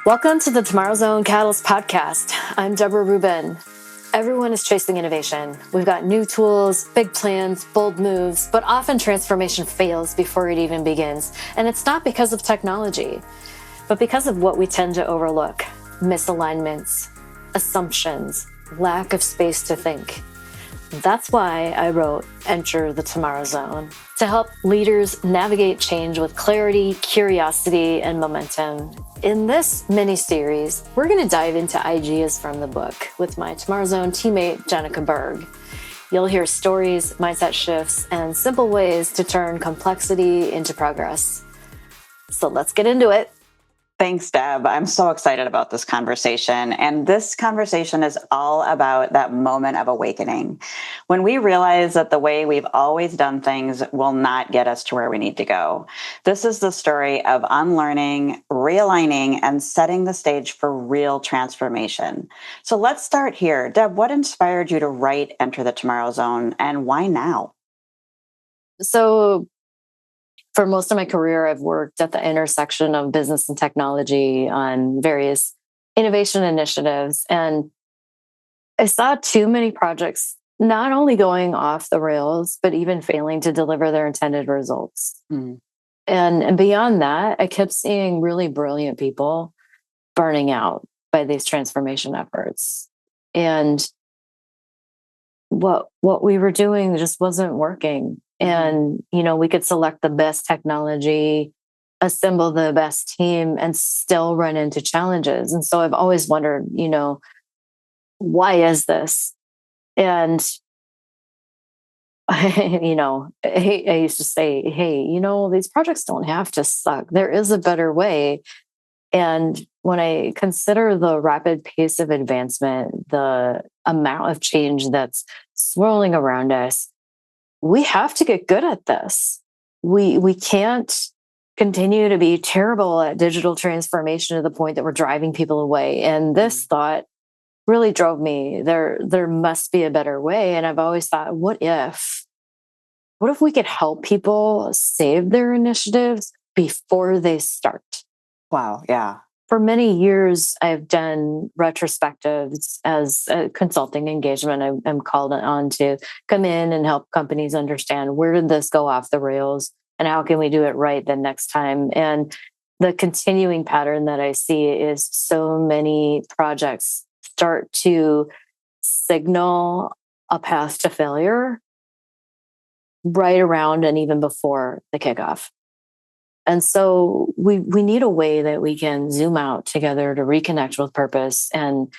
Welcome to the Tomorrow Zone Catalyst podcast. I'm Deborah Rubin. Everyone is chasing innovation. We've got new tools, big plans, bold moves, but often transformation fails before it even begins. And it's not because of technology, but because of what we tend to overlook: misalignments, assumptions, lack of space to think. That's why I wrote Enter the Tomorrow Zone, to help leaders navigate change with clarity, curiosity, and momentum. In this mini-series, we're going to dive into ideas from the book with my Tomorrow Zone teammate, Jenica Berg. You'll hear stories, mindset shifts, and simple ways to turn complexity into progress. So let's get into it. Thanks, Deb. I'm so excited about this conversation. And this conversation is all about that moment of awakening, when we realize that the way we've always done things will not get us to where we need to go. This is the story of unlearning, realigning, and setting the stage for real transformation. So let's start here. Deb, what inspired you to write Enter the Tomorrow Zone, and why now? So for most of my career, I've worked at the intersection of business and technology on various innovation initiatives. And I saw too many projects not only going off the rails, but even failing to deliver their intended results. And beyond that, I kept seeing really brilliant people burning out by these transformation efforts. And what we were doing just wasn't working. And, we could select the best technology, assemble the best team, and still run into challenges. And so I've always wondered, why is this? And, I used to say, hey, these projects don't have to suck. There is a better way. And when I consider the rapid pace of advancement, the amount of change that's swirling around us, we have to get good at this. We can't continue to be terrible at digital transformation to the point that we're driving people away. And this thought really drove me. There must be a better way. And I've always thought, what if we could help people save their initiatives before they start? Wow. Yeah. For many years, I've done retrospectives as a consulting engagement. I'm called on to come in and help companies understand, where did this go off the rails and how can we do it right the next time? And the continuing pattern that I see is so many projects start to signal a path to failure right around and even before the kickoff. And so we need a way that we can zoom out together to reconnect with purpose and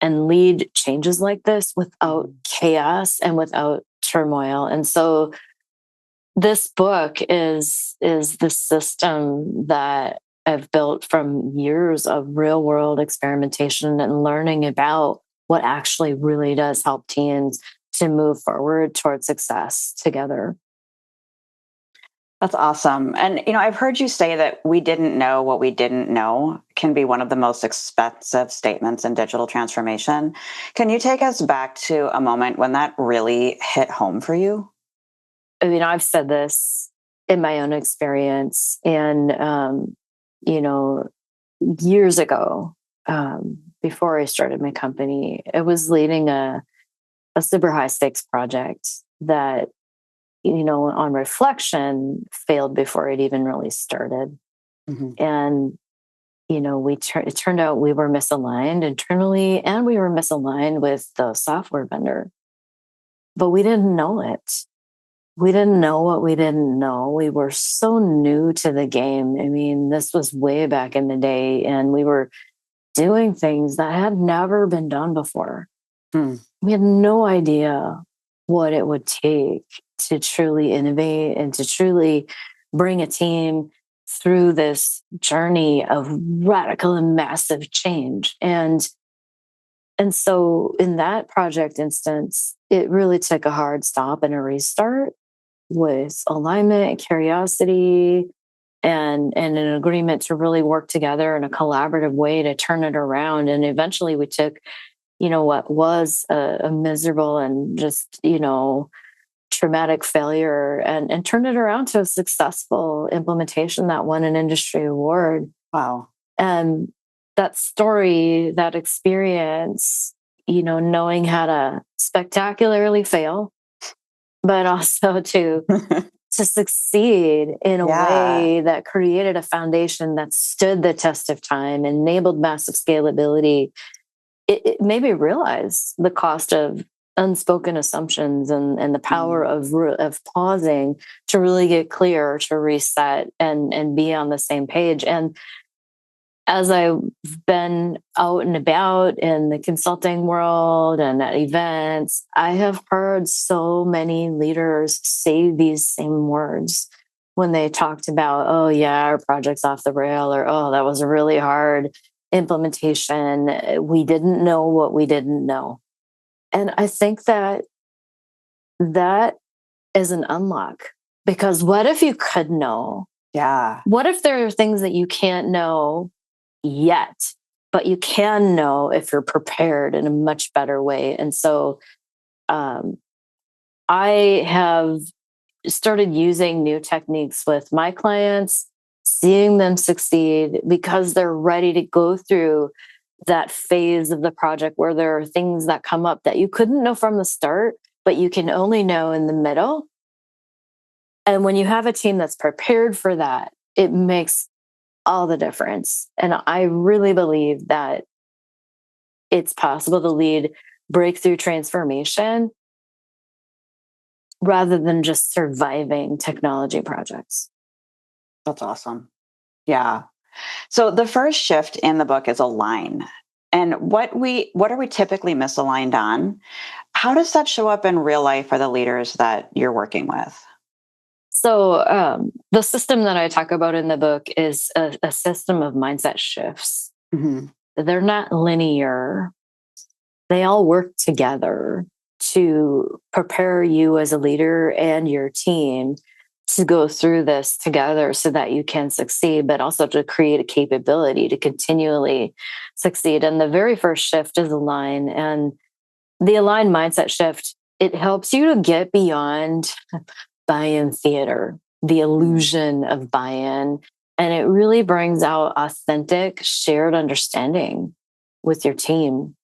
lead changes like this without chaos and without turmoil. And so this book is the system that I've built from years of real world experimentation and learning about what actually really does help teams to move forward towards success together. That's awesome. And, I've heard you say that we didn't know what we didn't know can be one of the most expensive statements in digital transformation. Can you take us back to a moment when that really hit home for you? I've said this in my own experience. And, years ago, before I started my company, I was leading a super high stakes project that, on reflection, failed before it even really started. And, it turned out we were misaligned internally, and we were misaligned with the software vendor. But we didn't know it. We didn't know what we didn't know. We were so new to the game. This was way back in the day, and we were doing things that had never been done before. We had no idea what it would take to truly innovate and to truly bring a team through this journey of radical and massive change. And so in that project instance, it really took a hard stop and a restart with alignment, curiosity, and an agreement to really work together in a collaborative way to turn it around. And eventually we took, what was a miserable and just, traumatic failure and turned it around to a successful implementation that won an industry award. Wow. And that story, that experience, knowing how to spectacularly fail, but also to succeed in a Yeah. way that created a foundation that stood the test of time, enabled massive scalability. It made me realize the cost of unspoken assumptions and the power of pausing to really get clear, to reset and be on the same page. And as I've been out and about in the consulting world and at events, I have heard so many leaders say these same words when they talked about, oh, yeah, our project's off the rail, or oh, that was a really hard implementation. We didn't know what we didn't know. And I think that is an unlock, because what if you could know? Yeah. What if there are things that you can't know yet, but you can know if you're prepared in a much better way? And so um, I have started using new techniques with my clients, seeing them succeed because they're ready to go through that phase of the project where there are things that come up that you couldn't know from the start, but you can only know in the middle. And when you have a team that's prepared for that, it makes all the difference. And I really believe that it's possible to lead breakthrough transformation rather than just surviving technology projects. That's awesome. Yeah. So the first shift in the book is align. And what are we typically misaligned on? How does that show up in real life for the leaders that you're working with? So, the system that I talk about in the book is a system of mindset shifts. Mm-hmm. They're not linear, they all work together to prepare you as a leader and your team to go through this together so that you can succeed, but also to create a capability to continually succeed. And the very first shift is align. And the aligned mindset shift, it helps you to get beyond buy-in theater, the illusion of buy-in, and it really brings out authentic shared understanding with your team.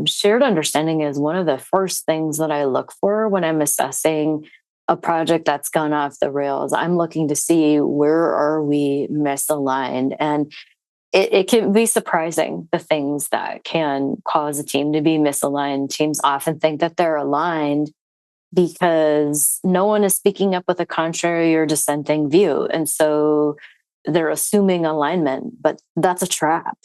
Shared understanding is one of the first things that I look for when I'm assessing a project that's gone off the rails. I'm looking to see, where are we misaligned? And it can be surprising, the things that can cause a team to be misaligned. Teams often think that they're aligned because no one is speaking up with a contrary or dissenting view. And so they're assuming alignment, but that's a trap.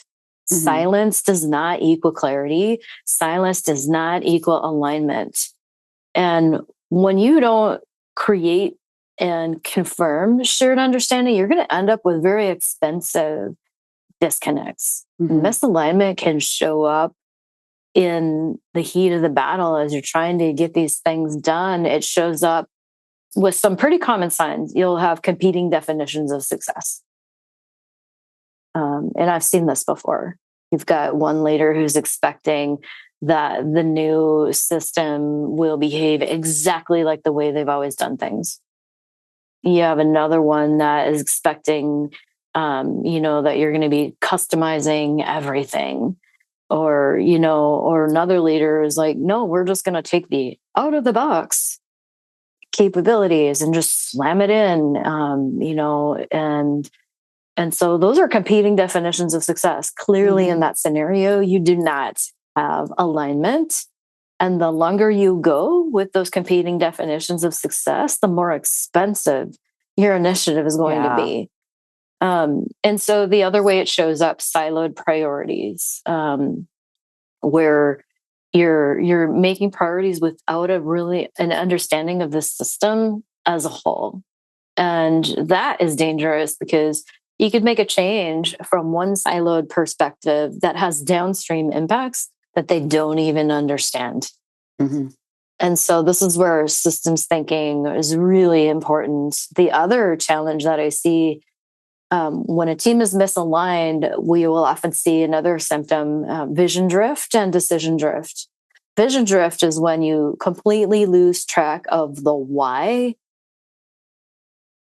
Mm-hmm. Silence does not equal clarity. Silence does not equal alignment. And when you don't create and confirm shared understanding, you're going to end up with very expensive disconnects. Mm-hmm. Misalignment can show up in the heat of the battle as you're trying to get these things done. It shows up with some pretty common signs. You'll have competing definitions of success. And I've seen this before. You've got one leader who's expecting that the new system will behave exactly like the way they've always done things. You have another one that is expecting, that you're going to be customizing everything. Or another leader is like, no, we're just going to take the out of the box capabilities and just slam it in, and so those are competing definitions of success. Clearly, in that scenario, you do not have alignment. And the longer you go with those competing definitions of success, the more expensive your initiative is going to be. And so the other way it shows up, siloed priorities, where you're making priorities without an understanding of the system as a whole. And that is dangerous, because you could make a change from one siloed perspective that has downstream impacts that they don't even understand. Mm-hmm. And so this is where systems thinking is really important. The other challenge that I see, when a team is misaligned, we will often see another symptom, vision drift and decision drift. Vision drift is when you completely lose track of the why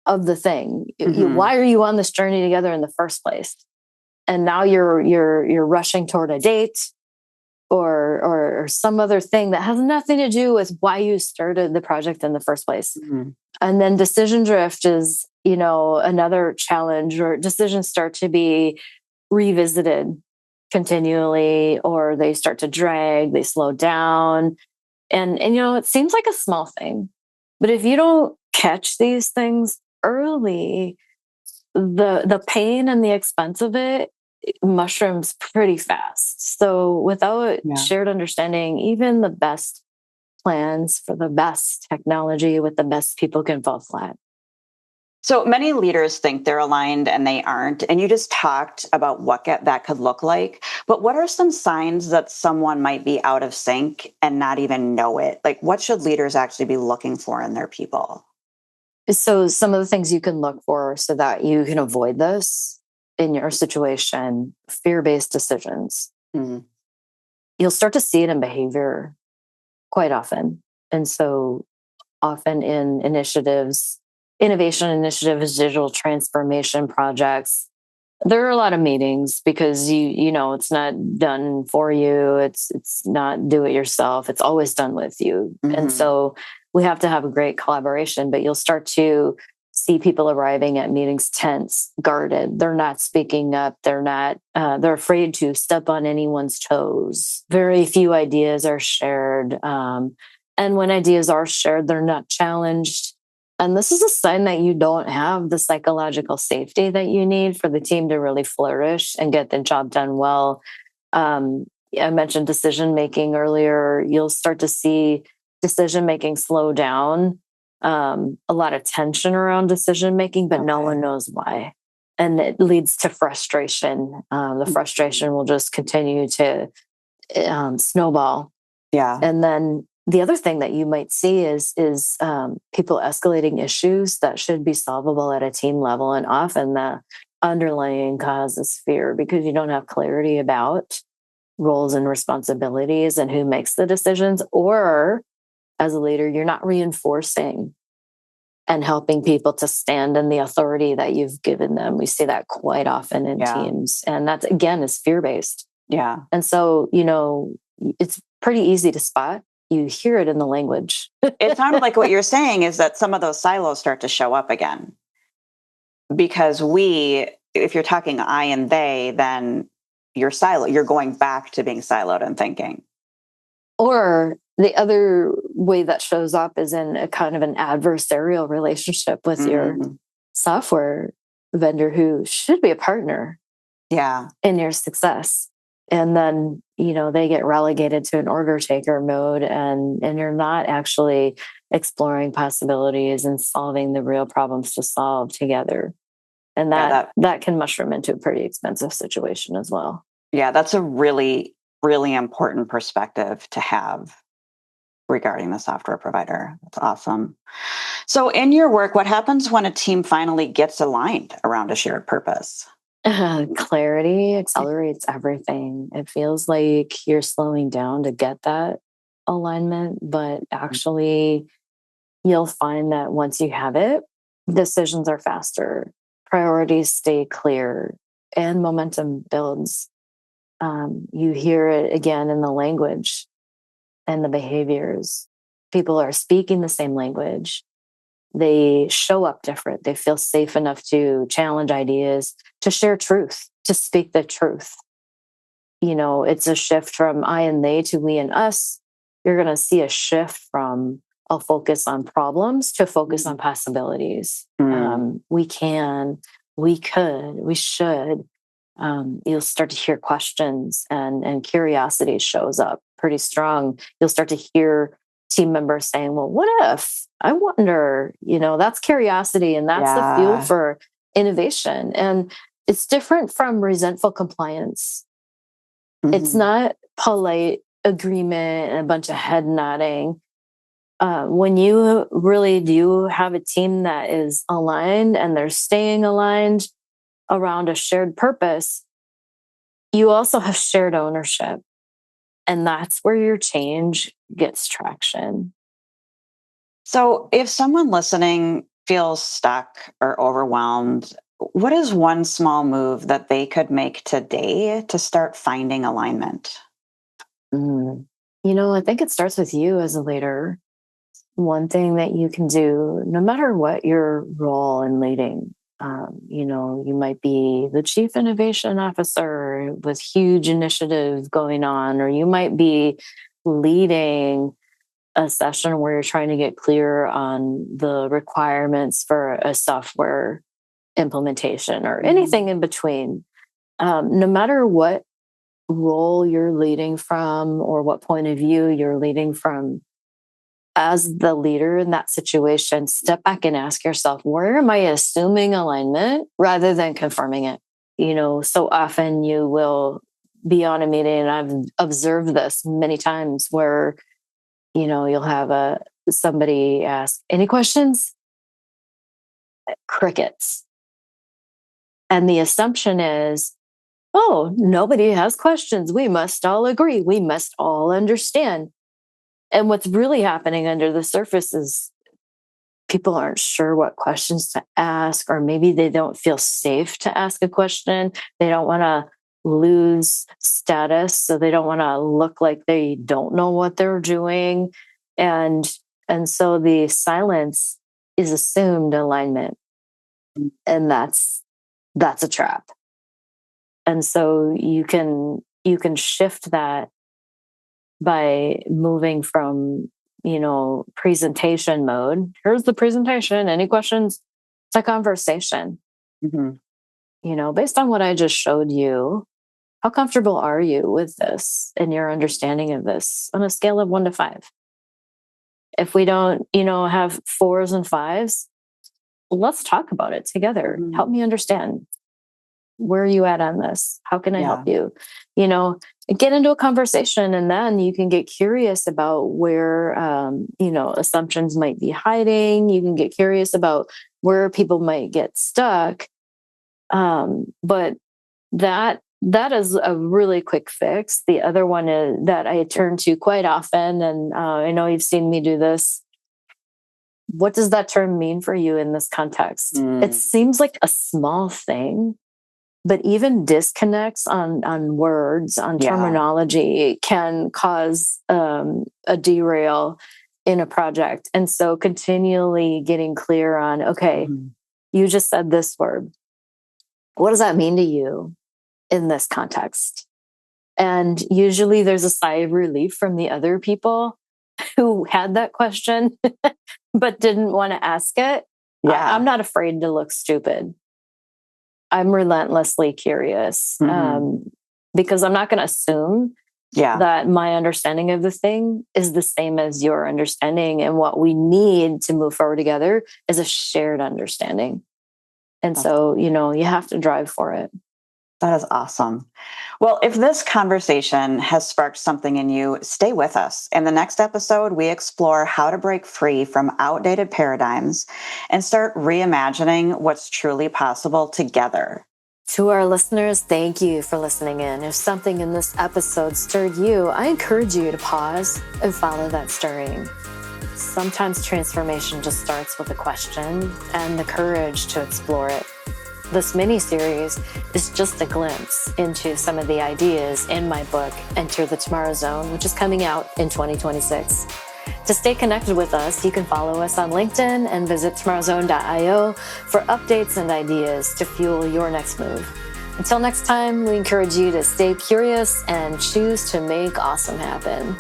of the thing. Mm-hmm. Why are you on this journey together in the first place? and now you're rushing toward a date or some other thing that has nothing to do with why you started the project in the first place. Mm-hmm. And then decision drift is, another challenge, or decisions start to be revisited continually, or they start to drag, they slow down. And it seems like a small thing, but if you don't catch these things early, the pain and the expense of it mushrooms pretty fast. So without shared understanding, even the best plans for the best technology with the best people can fall flat. So many leaders think they're aligned and they aren't. And you just talked about what that could look like. But what are some signs that someone might be out of sync and not even know it? Like, what should leaders actually be looking for in their people? So some of the things you can look for so that you can avoid this in your situation: fear-based decisions. Mm-hmm. You'll start to see it in behavior quite often. And so often in innovation initiatives, digital transformation projects, there are a lot of meetings because it's not done for you. It's not do it yourself. It's always done with you. Mm-hmm. And so we have to have a great collaboration, but you'll start to see people arriving at meetings tense, guarded. They're not speaking up. They're afraid to step on anyone's toes. Very few ideas are shared. And when ideas are shared, they're not challenged. And this is a sign that you don't have the psychological safety that you need for the team to really flourish and get the job done well. I mentioned decision making earlier. You'll start to see decision making slow down, a lot of tension around decision making, but no one knows why. And it leads to frustration. The frustration will just continue to snowball. Yeah. And then the other thing that you might see is people escalating issues that should be solvable at a team level. And often the underlying cause is fear, because you don't have clarity about roles and responsibilities and who makes the decisions. Or as a leader, you're not reinforcing and helping people to stand in the authority that you've given them. We see that quite often in teams. And that's, again, is fear-based. Yeah. And so, it's pretty easy to spot. You hear it in the language. It sounded like what you're saying is that some of those silos start to show up again. Because if you're talking I and they, then you're going back to being siloed and thinking. Or the other way that shows up is in a kind of an adversarial relationship with your software vendor, who should be a partner in your success. And then, they get relegated to an order taker mode, and you're not actually exploring possibilities and solving the real problems to solve together. And that can mushroom into a pretty expensive situation as well. Yeah, that's a really, really important perspective to have regarding the software provider. That's awesome. So in your work, what happens when a team finally gets aligned around a shared purpose? Clarity accelerates everything. It feels like you're slowing down to get that alignment, but actually you'll find that once you have it, decisions are faster, priorities stay clear, and momentum builds. You hear it again in the language and the behaviors. People are speaking the same language. They show up different. They feel safe enough to challenge ideas, to share truth, to speak the truth. It's a shift from I and they to we and us. You're going to see a shift from a focus on problems to focus on possibilities. We can, we could, we should. You'll start to hear questions, and curiosity shows up pretty strong. You'll start to hear team members saying, well, what if? I wonder, that's curiosity, and that's the fuel for innovation. And it's different from resentful compliance. It's not polite agreement and a bunch of head nodding. When you really do have a team that is aligned and they're staying aligned around a shared purpose, you also have shared ownership. And that's where your change gets traction. So if someone listening feels stuck or overwhelmed, What is one small move that they could make today to start finding alignment? Mm. I think it starts with you as a leader. One thing that you can do, no matter what your role in leading, you might be the chief innovation officer with huge initiatives going on, or you might be leading a session where you're trying to get clear on the requirements for a software implementation or anything in between. No matter what role you're leading from or what point of view you're leading from, as the leader in that situation, step back and ask yourself, where am I assuming alignment rather than confirming it? So often you will be on a meeting, and I've observed this many times where, you'll have somebody ask, any questions? Crickets. And the assumption is, oh, nobody has questions. We must all agree. We must all understand. And what's really happening under the surface is people aren't sure what questions to ask, or maybe they don't feel safe to ask a question. They don't want to lose status, so they don't want to look like they don't know what they're doing. And so the silence is assumed alignment. And that's a trap. And so you can shift that by moving from, presentation mode. Here's the presentation. Any questions? To conversation. Based on what I just showed you, how comfortable are you with this and your understanding of this on a scale of 1 to 5? If we don't, have 4s and 5s, let's talk about it together. Help me understand. Where are you at on this? How can I help you? Get into a conversation, and then you can get curious about where, assumptions might be hiding. You can get curious about where people might get stuck. But that is a really quick fix. The other one is that I turn to quite often, and I know you've seen me do this. What does that term mean for you in this context? It seems like a small thing, but even disconnects on words, on terminology, can cause a derail in a project. And so continually getting clear on, okay, you just said this word. What does that mean to you in this context? And usually there's a sigh of relief from the other people who had that question but didn't want to ask it. I'm not afraid to look stupid. I'm relentlessly curious because I'm not going to assume that my understanding of the thing is the same as your understanding. And what we need to move forward together is a shared understanding. And so, you have to drive for it. That is awesome. Well, if this conversation has sparked something in you, stay with us. In the next episode, we explore how to break free from outdated paradigms and start reimagining what's truly possible together. To our listeners, thank you for listening in. If something in this episode stirred you, I encourage you to pause and follow that stirring. Sometimes transformation just starts with a question and the courage to explore it. This mini-series is just a glimpse into some of the ideas in my book, Enter the Tomorrow Zone, which is coming out in 2026. To stay connected with us, you can follow us on LinkedIn and visit tomorrowzone.io for updates and ideas to fuel your next move. Until next time, we encourage you to stay curious and choose to make awesome happen.